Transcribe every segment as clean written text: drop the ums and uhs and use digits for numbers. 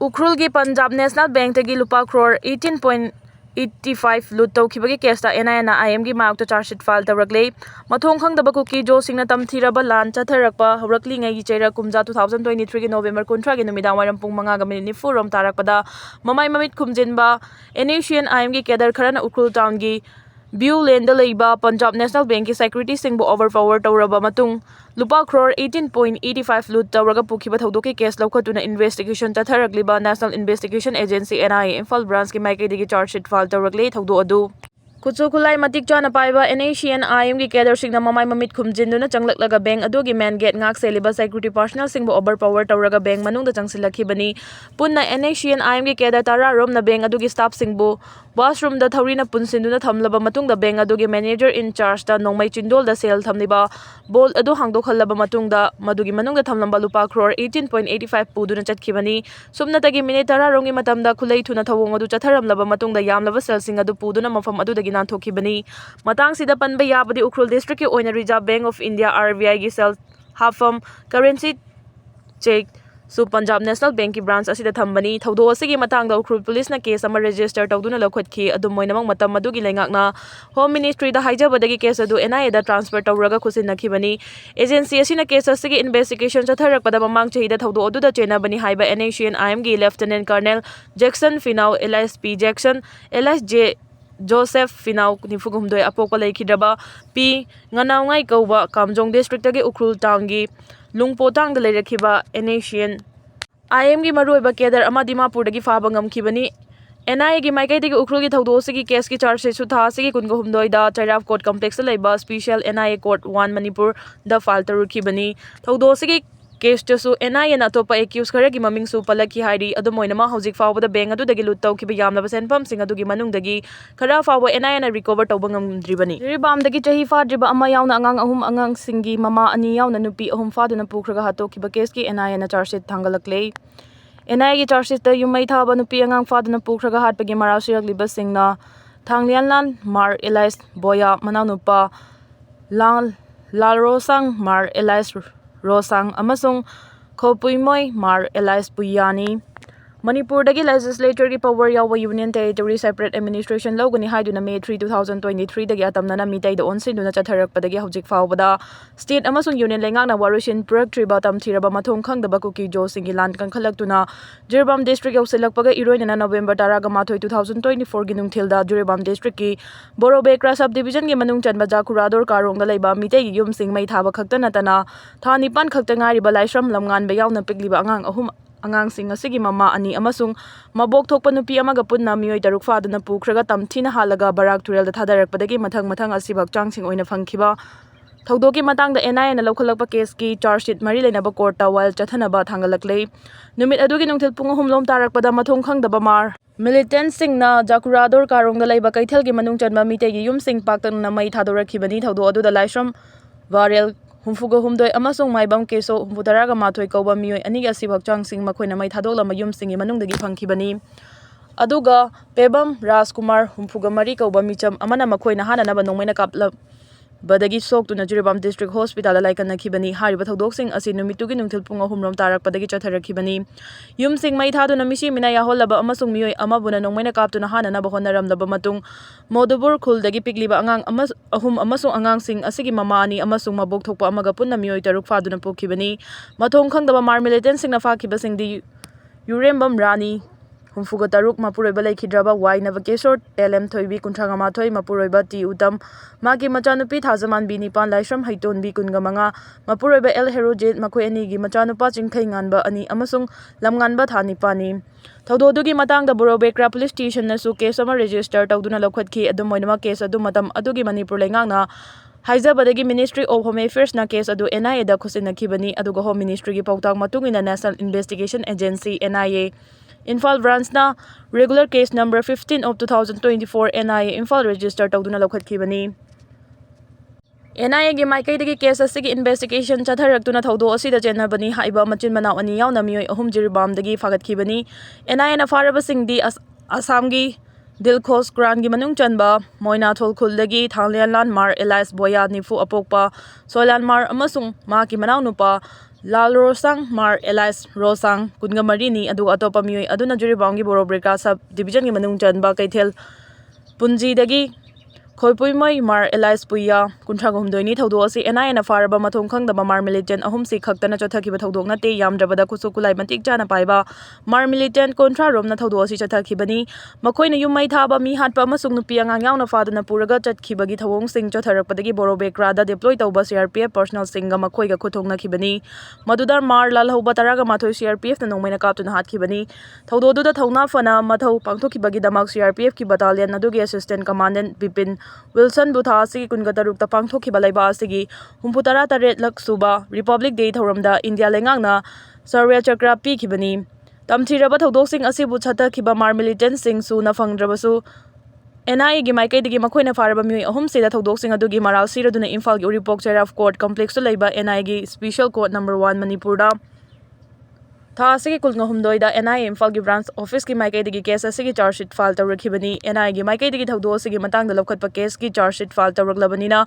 उख्रुलगी Punjab national bank तगी लुपा crore 18.85 लूट तौखिबगी केसता NIA ना IM गी मायक्ता चार्जशीट फाइल तौरकले मथोंग खंगदबा कुकी जो सिंगना तमथिरबा लान चथरकपा हौरकलिंगैगी चेरा कुमजा 2023 गी नोवेम्बर 19 गी नुमिदां वायरम पुंग 5:40 रोम तारकपदा ममाई ममित खुमजिनबा NACN IM गी केदर खरना उख्रुल टाउन गी View Lane leiba Punjab National Bank ki security singbu overpower tawraba matung lupa crore 18.85 lut tawraga pukhiba thaudoki case laukhatuna investigation tatharagliba National Investigation Agency NIA Imphal branch ki maikei digi charge sheet file tawragle thaudo adu Kutsu kulai matik chana paiba NACN IM gi kader singna mamai mamit khumjinduna changlaklaga bank adugi main gate ngak seliba security personnel singbu overpower tawraga bank manungda changsilakhibani punna NACN IM gi kader tara rom na bank adugi staff singbu washroom da thaurina punsinduna thamlaba matungda bank adugi manager in charge da nongmai chindol da sel thamliba bol adu hangdokhallaba matungda madugi manungda thamlamba lupa crore 18.85 puduna chatkhibani sumna tagi minute tara rongi matamda khulai thuna thawong adu chatharamlaba matungda yamlaba sel sing adu puduna mafam adu nan thokibani matang sida panba yabadi Ukhrul district ki oina Reserve Bank of India RBI gi sel hafam currency check su Punjab National Bank ki branch asida thambani thaudo asigi matang da Ukhrul police na case ama register tawduna lakhotki adu moinamang matam adugi leingakna Home Ministry da haijabadagi case adu NIA da transfer tawraga khusin nakhibani agency asina case asigi investigation chatharakpada mamang chehida thaudo adu da chenabani haiba NACN IM gi Lieutenant Colonel Jackson Finau LSP Jackson LSJ Joseph Finau Nifugumdoi apokpa leikidraba P nganawngai kauba Kamjong district tagi Ukhrul town gi lungpotang da leirakhiba NACN IM gi maruiba kedar ama Dimapur dagi faba ngamkhibani NIA gi maikai dagi Ukhrul gi thaudo sigi case ki charge sheet su tha sigi kungahumdoi da Chairaf Court complex leiba special NIA court 1 Manipur da file tarukhibani thaudo sigi case jasu NIA na topa accused khara gi maming su palaki hairi adu moinama hojik fawba da bank adu dagi lut tawkhiba yamlaba senpam sing adu gi manung dagi khara fawba NIA na recover tawba ngamdribani ribam dagi chahi fadriba ama yauna angang ahum angang singi mama ani yauna nupi ahum faduna pukhraga hatokhiba case ki NIA na charge sheet thangalakle NIA gi charge sheet ta yumai thaba nupi angang faduna pukhraga hatpagi marasirak liba singna thanglianlan mar Elias boya mananupa lalrosang mar Elias Rosang amasung Khopuimoi Mar Elias Puyani Manipur dagi legislature ki power yawa union territory separate administration logani haiduna May 3 2023 dagi atamnana Meitei da onsinduna chatharakpadagi hojik fawbada state amasung union lengakna warishin purak triba tamthiraba mathong khangdaba Kuki jo singi land kankhalakuna Jirbam district yausilakpaga iroinana November 10 2024 gi nungthilda Jirbam district ki Borobekra subdivision gi manung chanba Jakurador karongda leiba Meitei gi yum sing mai thaba khakta natana tha nipan khakta ngari ba laisram lamngan ba yauna pikliba angang ahum angang sing asigi mama ani amasung mabok thokpa nupi amaga punna mioi taruk faduna pukhraga tamthina halaga barak turel da thadarakpadagi mathang asibak changsing oina phangkhiba thaudoki matang da NIA na lokhalakpa case ki charge sheet mari leinaba court ta while chathanaba thangalakle numit adugi nungthil pung humlom tarakpada mathong khangdaba mar militant singna Jakurador karong da leiba kaithel gi manung chanba Meitei gi yum sing paktan na mai thadorakhibani thaudo adu da laisram varel humfuga humdoi amasung maibam keso humputaraga mathoi kauba mioi ani ga sibak changsing makhoi na mai thadokla mayum singi manungdagi phangkhibani aduga pebam Rajkumar humfuga mari kauba micham amana makhoi na hana naba nongmaina kapla badagi sok tuna Jirbam district hospital la laikan nakhibani hariba thodok sing asi numitugi nungthil punga humrom tarak padagi chatharakhibani yum sing mai thaduna misi mina ya hollaba amasung mioi amabuna nongmaina kaptuna hana naba honaramlaba matung Modubur khul-dagi pikliba angang ahum amasung angang sing asigi mama ani amasung mabok thokpa amaga punna mioi taruk faduna pukhibani mathong khangdaba mar militant sing na fakhiba sing di Urembam Rani humfuga taruk mapuroiba laikhidraba Y Navakeshor LM Thoibi kunthanga mathoi mapuroiba T Utam magi machanupi thajaman bi nipan laisram haiton bi kunga manga mapuroiba L Herojit makhoi ani gi machanupa chingthai nganba ani amasung lamnganba thani pani thaudodugi matangda Borobekra police station na su case ama register tawduna lokhatkhi adum moinama case adu matam adugi Manipur lengangna haijabadagi Ministry of Home Affairs na case adu NIA da khusinakhibani aduga Home Ministry gi pautang matungina National Investigation Agency NIA Imphal branch na regular case number 15 of 2024 NIA Imphal register tawduna lokhatkibani NIA gi maikai dagi case asigi investigation chatharaktuna thaudo asida chenabani haiba machin mana ani yauna mioi ahum Jirbam dagi fagatkibani NIA na faraba singdi Assam gi Dilkhos Kran gi manung chanba Moina Tholkhul dagi Thanglianlan Mar Elias Boya Nifu apokpa Solan Mar amasung ma ki manau nupa Lal Rosang Mar Elias Rosang kunga marini aduga atopa mioi aduna Juribaungi Borobrika sub division gi manung chanba kaithel punji dagi Khoipuimai Mar Elias Puya kunthra gomdoini thodo asi NIA na faraba mathong khangdaba Mar militant ahum si khaktana chathakiba thodok na te yamdrabada kusukulai matik chana paiba Mar militant kontra romna thodo asi chathakibani makoina yumai thaba mi hatpa amasung nupi angang yauna faduna puraga chatkibagi thawong sing chatharakpadagi Borobekrada deploy tauba CRPF personal singa makoiga khuthongna kibani madudar Mar lalhoba taraga mathoi CRPF na nongmaina kaptuna hatkibani thododuda thawna fana mathau pangthokibagi damak CRPF ki battalion adugi assistant commandant Bipin Wilson Butha asigi kungatarukta pangthokhiba laiba asigi humputara taret laksuba Republic Day thoramda India lengangna Sarya Chakra pikibani tamthiraba thodoksing asibu chatakhiba Mar militant sing su na fangdrabasu NIA gi maikai digi makoina faraba mioi ahum sida thodoksing adugi maral siraduna Imphal gi Uripok Cheraf Court complex to laiba NIA gi special court number 1 Manipurda Tha asigi kulnga humdoida NIA Imphal gi branch office ki maikai digi case asigi charge sheet file tawrakhibani NIA gi maikai digi thodo asigi matangda lokhatpa case ki charge sheet file tawraklabanina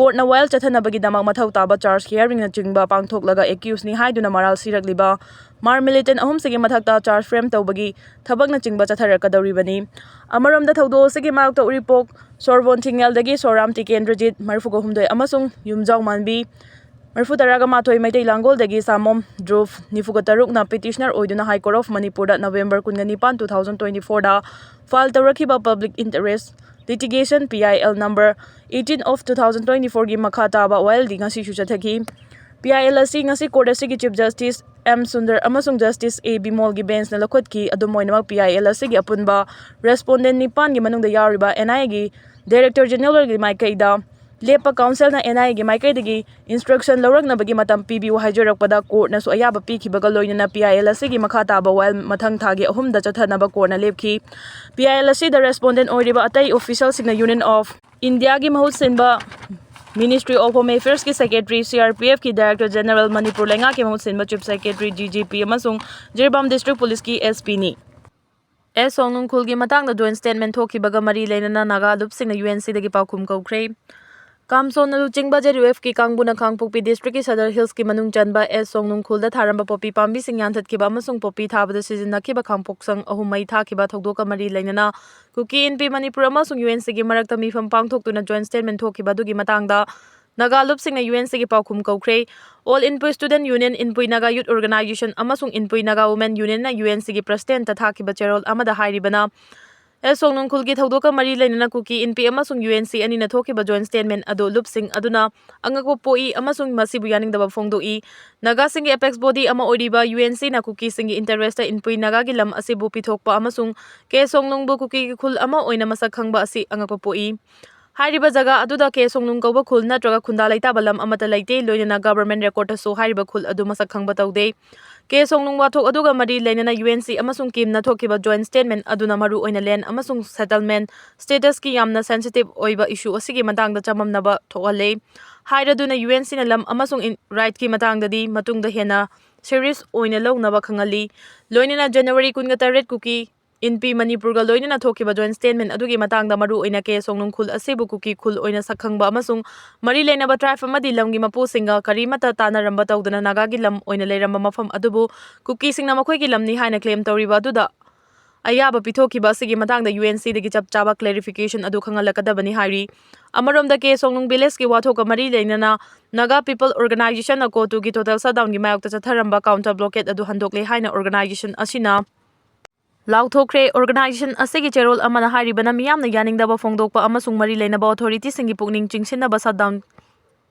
court na while chathanabagi damak mathau taba charge hearing na chingba pangthoklaga accused ni haiduna maral sirakliba Mar militant ahum sigi mathakta charge frame tawbagi thabak na chingba chatharakadawribani amaramda thodo asigi maakta Uripok Sorbon Thingel dagi Soram Tikendrajit marfuga humdoi amasung yumjau manbi Marfu taraga mathoi Meitei Langol dagi Samom Dhruv Nifugataruk na petitioner oiduna High Court of Manipur da November 19 2024 da file tawrakhiba public interest litigation PIL number 18 of 2024 gi makha taba while di ngasi shu chathaki PIL asi ngasi court asigi chief justice M Sundar amasung justice A Bimol gi bench na lakhotki adumoinamak PIL asigi apunba respondent nipan gi manungda yariba NIA gi director general gi maikaida Lepa Council na NIA gi maikai digi instruction lawraknabagi matam pibiu haijarakpada court na su ayaba pikhibaga loinana PIL asigi makha taba while mathang thagi ahumda chathanaba court na lepki PIL asi the respondent oiriba atai official singna Union of India gi mahut sinba Ministry of Home Affairs ki Secretary CRPF ki Director General Manipur lenga ki mahut sinba Chief Secretary GGP amasung Jirbam District Police ki SP ni Songnung khul gi matangda joint statement thokibaga mari leinana naga lup singna UNC dagi paukhum kaukhre Kamson na luchingba JUF ki kangbuna khangpokpi district ki Sadar Hills ki manung chanba Songnung khulda tharamba popi pambi singyan thatkiba amasung popi thabada sizinnakiba khangpoksang ahumai thakiba thokdoka mari leinana Kuki NP Manipur amasung UNC gi marakta mifam pangthoktuna joint statement thokiba dugi matangda Nagalup singna UNC gi paukhum kaukhre All Inpui Student Union Inpui Naga Youth Organization amasung Inpui Naga Women Union na UNC gi president tathakiba cherol amada hairibana Songnung khul gi thodoka mari leinana Kuki NP amasung UNC ani na thokiba joint statement ado lupsing aduna angako poi amasung masibu yaningdaba phongdoi Naga sing apex body ama oiriba UNC na Kuki sing interest Inpui Naga gi lam asibu pithokpa amasung ke songnung bu Kuki gi khul ama oina masak khangba asi angako poi Hairiba jaga aduda ke songnung kauba khul natraga khunda laita balam amata laite loinana government record so hairiba khul adu masak khangba taude ke songnung wathok aduga mari leinana UNC amasung kim na thokiba joint statement aduna maru oina len amasung settlement status ki yamna sensitive oiba issue asigi matangda chamamnaba thokale hairaduna UNC na lam amasung right ki matangda di matungda hena serious oina lawnaba khangali loinana January 18 Kuki NP Manipur ga loinana thokiba joint statement adugi matangda maru oina ke songnung khul asibu Kuki khul oina sakhangba amasung mari leinaba tribe amadi lamgi mapu singa karimata tanaramba tawdana naga gi lam oina leiramba mafam adubu Kuki singna makhoi gi lamni haina claim tawriba aduda ayaba pithokiba asigi matangda UNC dagi chap chaba clarification adu khangalakadabani hairi amaromda ke songnung village ki wathoka mari leinana Naga People Organization na kotu gi total shutdown gi mayokta chatharamba counter blockade adu handokle haina organization asina Lauthokre organization asigi cherol amana haribana miyamna yaningdaba phongdokpa amasung mari leinaba authority singi pukning chingsinaba shutdown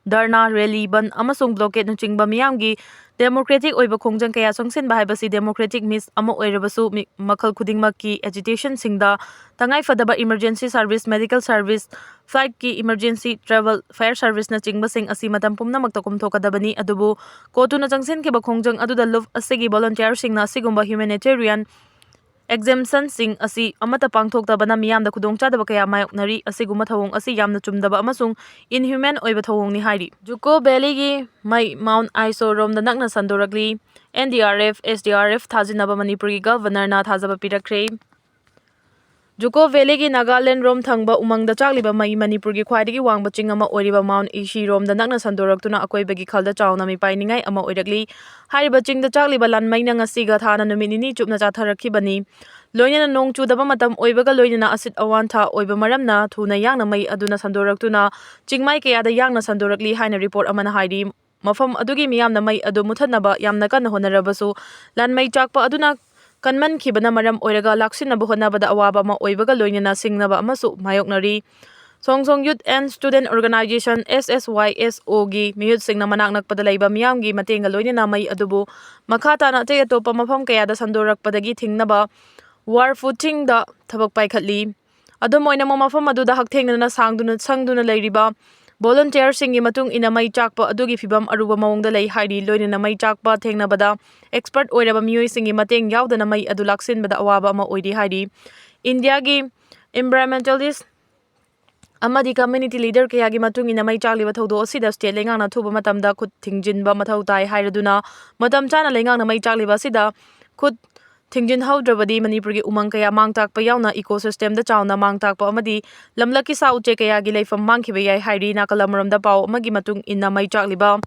Darna rally ban amasung blockade nu chingba miyamgi democratic oiba khongjang kaya songsinba haibasi democratic miss ama oirabasu makhal khudingmak ki agitation singda tangai fadaba emergency service medical service flight ki emergency travel fire service na chingba sing asi matam pumnamakta kumthokadabani adubu kotuna changsin ke ba khongjang aduda love asigi volunteer singna asigumba humanitarian exemption sing asi amata pangthoktabana miyamda khudongchadaba kaya mayoknari asiguma thawong asi yamna chumdaba amasung inhuman oiba thawong ni hairi Juko Valley gi mai Mount Iso romda nakna sandorakli NDRF SDRF thajinaba Manipuri governor na thajaba pirakre Juko Valley gi Nagaland rom thangba umangda chakliba mai Manipur gi khwaidagi wangba ching ama oiriba Mount Ishi rom da nakna sandoraktuna akoibagi khalda chawna mi painingai ama oiragli hariba chingda chakliba lanmai na ngasiga thana numini chupna chatharakhibani loinana nong chudaba matam oibaga loinana asit awan tha oiba maramna thuna yangna mai aduna sandoraktuna chingmai kayada yangna sandorakli haina report amana hairi mafam adugi miyamna mai adu muthanaba yamna kana honarabasu lanmai chakpa aduna kanman khibana maram oiraga laksinaba honabada awaba ma oibaga loinana singnaba amasu mayoknari Songsong Youth and Student Organization SSYSO gi miyut singna manak nakpada laiba miyam gi matenga loinana mai adubu makata na te atopa mafam kayada sandorakpadagi thingnaba war footing da thabak paikhatli adum oina mafam aduda hakthengna sangduna leiriba volunteer singi matung ina mai chakpa adugi fibam aruba mawongda lei hairi loinana mai chakpa thengnabada expert oiraba miyoi singi mateng yaudana mai adu laksinbada awaba ama oiri hairi India gi environmentalist amadi community leader kayagi matung ina mai chakliba thodo asida state lengangna thuba matamda khut thingjinba mathau tai hairaduna matam chana lengangna mai chakliba sida khut Thingjin haudrabadi Manipur gi umang kaya mangtakpa yauna ecosystem da chawna mangtakpa amadi lamlaki sa uche kaya gi leifam mangkhiba yai hairi nakalamuramda pau amagi matung inna mai chakliba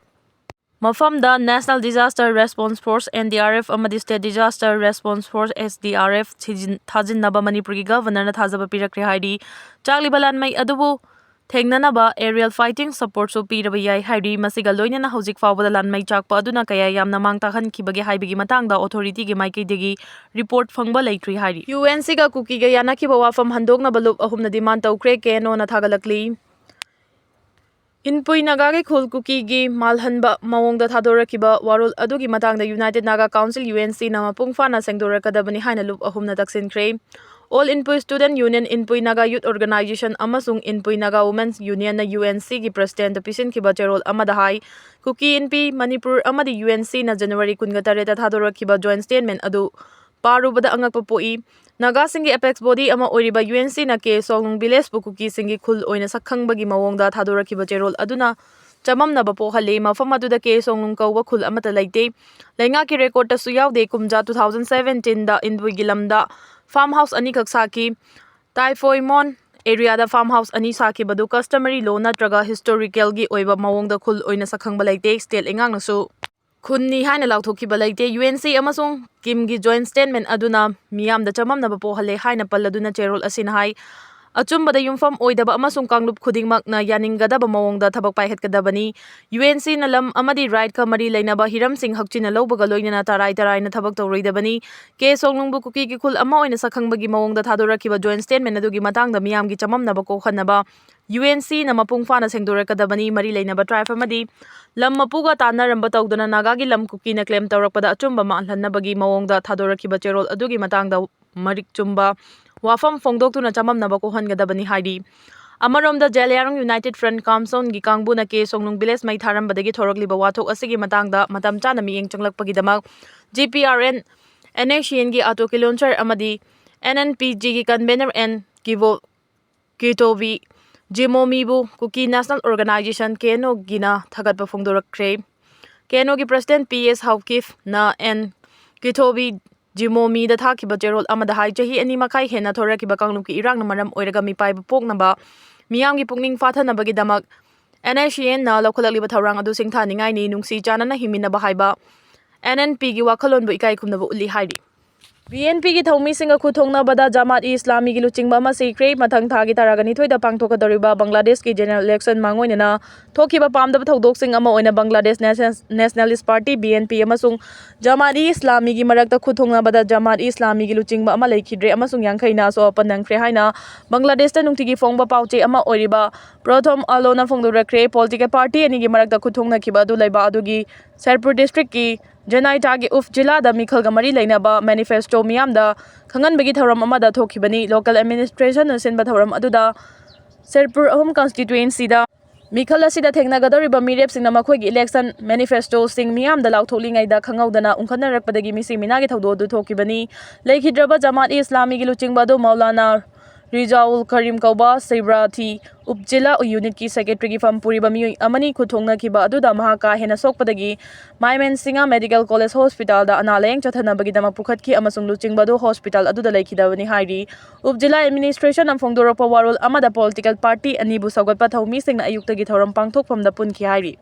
mafamda National Disaster Response Force NDRF amadi State Disaster Response Force SDRF thajinnaba Manipur gi governor na thajaba pirakre hairi chakliba lanmai adubu Thengnanaba aerial fighting support so piraba yai hairi masiga loinana hojik fawbada lanmai chakpa aduna kaya yamna mangtakhan khibagi haibigi matangda authority gi maikaidagi report phangba leitri hairi UNC ga Kuki ga yana khiba wafam handokna balup ahumna demand tawkre keno na thagalakli Inpui Naga gi khul Kuki gi malhanba mawongda thadora warul adugi matangda United Naga Council UNC na mapung fana sengdorakadabani haina lup ahumna taksinkhre All Inpui Student Union Inpui Naga Youth Organization amasung Inpui Naga Women's Union na UNC gi president pisin khiba cherol amada hai Kuki Inpi Manipur amadi UNC na January 18 ta thadora khiba joint statement adu parubada angakpa poi Naga singi apex body ama oiriba UNC na ke Songlung village bu Kuki singi khul oina sakhangbagi mawongda thadora khiba cherol aduna chamamna bapo hale mafam aduda ke Songlung kawwa khul amata laite lainga ki record ta su yaude kumja 2017 da Inpui gilamda farmhouse ani khak saki Taifoimon area da farmhouse ani saki badu customary law natraga historical gi oiba mawongda khul oina sakhangba laite state engang nasu khunni haina lauthoki balaite UNC amasung Kim gi joint statement aduna miyam da chamamna bapo hale haina palladuna cherol asin hai achumbada yumfam oidaba amasung kanglup khudingmak na yaninggadaba mawongda thabak paikhatkadabani UNC na lam amadi right ka mari leinaba hiram sing hakchina lawbaga loinana tarai na thabak tawroidabani ke songlungbu Kuki gi khul ama oina sakhangbagi mawongda thadorakiba joint statement adugi matangda miyamgi chamamnaba kokhanaba UNC na mapung fana sengdorakadabani mari leinaba tribe amadi lam mapuga tanaramba tawdana Naga gi lam Kuki na claim tawrakpada achumba maalhannabagi mawongda thadorakiba cherol adugi matangda marik chumba wafam fongdoktuna chamamnaba kohangadabani hairi amaromda Jalyarong United Front Council gi kangbuna ke Songlung village mai tharambadagi thorokliba wathok asigi matangda matam chana miyeng changlakpagidamak GPRN Nscn gi auto launcher amadi NNPG gi convener and Kitovi Jimomibu Kuki National Organization Keno gina thagatpa fongdorakre Keno gi president PS Haukif na N Kitovi Jimomi da thakiba cherol amada hai chahi ani makai hena thorakiba kanglum ki irang na maram oiraga mi pai poknaba miyam gi pukning fathanabagi damak NSCN na lokholakliba thawrang adu singtha ningai ni nungsi chanana himinaba haiba NNP gi wakhalon bu ikai khumnaba uli hairi BNP gi thomi singa khuthongna bada Jamaat Islami gi luchingba ma sikre mathang thagi taragani thoida pangthokadoriba Bangladesh ki general election mangoinana thokiba pamdaba thodok sing ama oina Bangladesh Nationalist Party BNP amasung Jamaat Islami gi marakta khuthongna bada Jamaat Islami gi luchingba ama leikhidre amasung yangkhaina so panangkhre haina Bangladesh ta nungtigi phongba pauche ama oiriba Prothom Alona phongdorakre political party ani gi marakta khuthongna khiba du laiba adugi Sirpur district ki Janai Tagi Uf Jila da Mikhal Gamari Lainaba manifesto miyamda Khanganbagi Tharam amada thokibani local administration sinba tharam aduda Sirpur Ahum constituency da Mikhal asida thengnagadoriba mirep singna makhoi election manifesto sing miyamda lautholingai da khangaudana unkhannarakpadagi misi minagi thodo du thokibani leikidraba Jamaat Islami gi luchingba do Maulana Rijaul Karim Kauba Seibrathi Upjila Unit ki Secretary Fam Puriba Miui Amani Kuthongna Kiba Aduda Mahaka Hena Sokpadagi Maimen Singa Medical College Hospital da Analeng Chathanabagi Dama Pukhatki Amasung Luchingbado Hospital Aduda Laikidawani Hairi Upjila Administration am Fongdoropa Warul Amada Political Party Anibu Sagatpa Thaumi Singna Ayuktagi Thoram Pangthok from the Punki Hairi